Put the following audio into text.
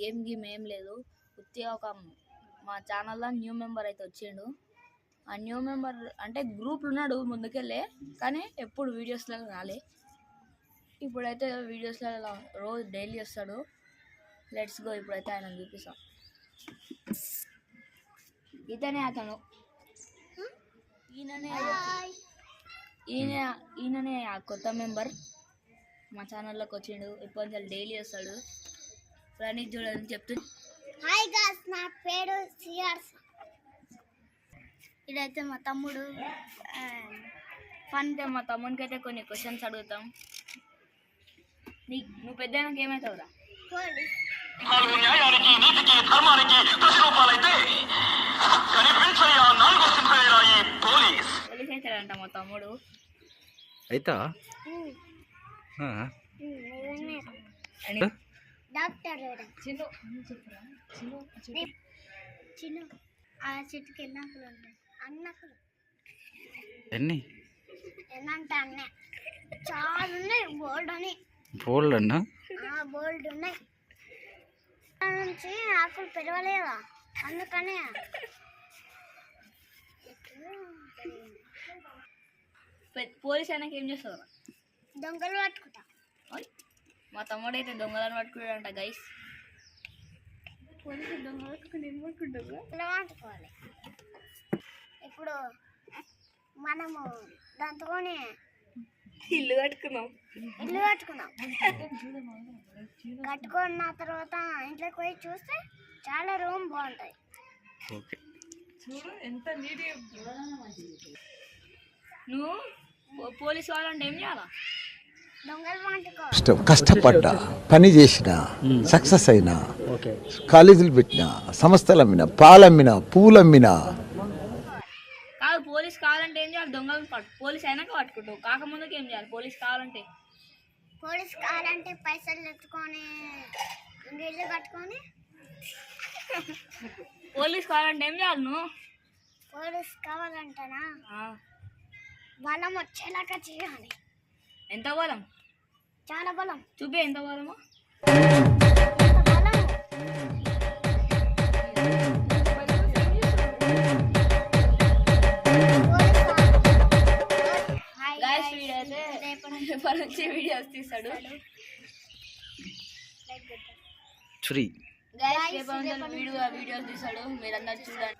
Game ఏం లేదు. ఉత్తిగా ఒక మా ఛానల్లో న్యూ మెంబర్ అయితే వచ్చిండు. ఆ న్యూ మెంబర్ అంటే గ్రూప్లో ఉన్నాడు ముందుకెళ్ళే, కానీ ఎప్పుడు వీడియోస్లో రాలే. ఇప్పుడైతే వీడియోస్లో రోజు డైలీ వస్తాడు. Let's go. ఇప్పుడైతే ఆయన చూపిస్తాం. ఇతనే అతను, ఈయననే ఆ కొత్త మెంబర్ మా ఛానల్లోకి వచ్చిండు. ఇప్పటి నుంచి డైలీ వస్తాడు. ప్రణీత్ చూడని చెప్తుంది. హాయ్ గాయ్స్, నా పేరు సిఆర్స్. ఇదైతే మా తమ్ముడు. ఫన్ మా తమ్మునికి అయితే కొన్ని క్వశ్చన్స్ అడుగుతాం. నువ్వు పెద్ద ఏమవుతావురా? న్యాయానికి నీతికి ధర్మానికి ప్రతిరూపాలైతే పోలీస్ అవుతాడంట మా తమ్ముడు. అయితా డాక్టర్ చిన్న ఆ చెట్టుకి ఎన్నకులు ఉంటాయి. అన్నకులు ఎన్ని ఎన్నంటే అన్న చాలా ఉన్నాయి. బోల్డ్ అని బోల్డ్ అన్నా బోల్డ్ ఉన్నాయి. నుంచి ఆకులు పెరగలేదా, అందుకనే పోలీస్ అయినాక ఏం చేస్తావు? దొంగలు పట్టుకుంటా. మా తమ్ముడు అయితే దొంగలను పట్టుకుంటాడంట గైస్. పోలీసు దొంగ పట్టుకుని ఏం పట్టుకుంటావు? ఇలా పట్టుకోవాలి. ఇప్పుడు మనము దాంతోనే ఇల్లు కట్టుకున్నాం. కట్టుకున్న తర్వాత ఇంట్లోకి పోయి చూస్తే చాలా రూమ్ బాగుంటాయి. నువ్వు పోలీసు వాళ్ళంటే ఏం చేయాలా? దొంగలు పట్టుకో. కష్టపడ్డా, పని చేసిన, సక్సెస్ అయినా, కాలేజీలు పెట్టినా, సంస్థలు అమ్మినా, పాలమ్మినా, పూలమ్మినా. కాదు, పోలీస్ కావాలంటే ఏం చేయాలి? దొంగలను పోలీస్ అయినాక పట్టుకుంటావు, కాకముందుకు ఏం చేయాలి? పోలీస్ కావాలంటే పైసలు ఎత్తుకొని ఇల్లు కట్టుకొని. పోలీస్ కావాలంటే ఏం చేయాలి? నువ్వు పోలీస్ కావాలంటనా బలం వచ్చేలాగా చేయాలి. ఎంత బలం? చాలా బలం. చూపి ఎంత బలమో. రేపటి నుంచి వీడియోస్ తీస్తాడు. వీడియోస్ తీస్తాడు. మీరందరూ చూడండి.